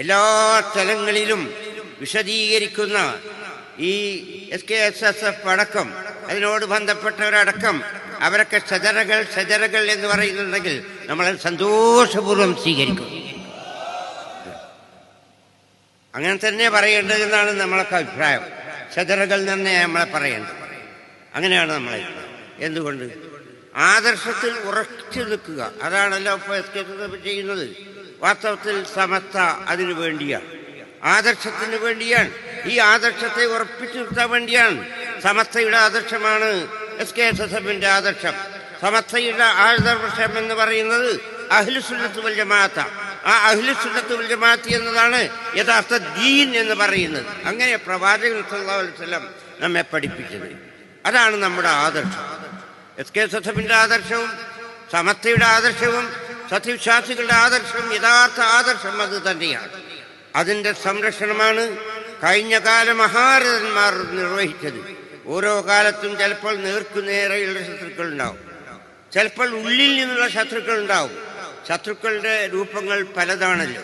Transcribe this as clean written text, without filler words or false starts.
എല്ലാ സ്ഥലങ്ങളിലും വിശദീകരിക്കുന്ന ഈ SKSSF അടക്കം അതിനോട് ബന്ധപ്പെട്ടവരടക്കം അവരൊക്കെ ഷജറകൾ എന്ന് പറയുന്നുണ്ടെങ്കിൽ നമ്മൾ സന്തോഷപൂർവ്വം സ്വീകരിക്കും. അങ്ങനെ തന്നെ പറയേണ്ടതെന്നാണ് നമ്മളൊക്കെ അഭിപ്രായം. ഷജറകൾ തന്നെ നമ്മളെ പറയേണ്ടത്. അങ്ങനെയാണ് നമ്മളെ. എന്തുകൊണ്ട്? ആദർശത്തിൽ ഉറച്ചു നിൽക്കുക. അതാണല്ലോ ഇപ്പോൾ SKSSF ചെയ്യുന്നത്. വാസ്തവത്തിൽ സമസ്ത അതിനു വേണ്ടിയാണ്, ആദർശത്തിന് വേണ്ടിയാണ്. ഈ ആദർശത്തെ ഉറപ്പിച്ചു നിർത്താൻ വേണ്ടിയാണ്. സമസ്തയുടെ ആദർശമാണ് SKSSFന്റെ ആദർശം. സമസ്തയുടെ ആദർശം എന്ന് പറയുന്നത് അഹ്ലുസുന്നത്ത് വൽ ജമാഅത്ത്. ആ അഹ്ലുസുന്നത്ത് വൽ ജമാഅത്ത് എന്നതാണ് യഥാർത്ഥ ദീൻ എന്ന് പറയുന്നത്. അങ്ങനെ പ്രവാചകൻ സല്ലല്ലാഹു അലൈഹി വസല്ലം നമ്മെ പഠിപ്പിച്ചത്. അതാണ് നമ്മുടെ ആദർശം. SKSSFന്റെ ആദർശവും സമസ്തയുടെ ആദർശവും സത്യവിശ്വാസികളുടെ ആദർശവും യഥാർത്ഥ ആദർശം അത് തന്നെയാണ്. അതിൻ്റെ സംരക്ഷണമാണ് കഴിഞ്ഞ കാല മഹാരഥന്മാർ നിർവഹിച്ചത്. ഓരോ കാലത്തും ചിലപ്പോൾ നേർക്കുനേരെയുള്ള ശത്രുക്കൾ ഉണ്ടാവും, ചിലപ്പോൾ ഉള്ളിൽ നിന്നുള്ള ശത്രുക്കൾ ഉണ്ടാവും. ശത്രുക്കളുടെ രൂപങ്ങൾ പലതാണല്ലോ.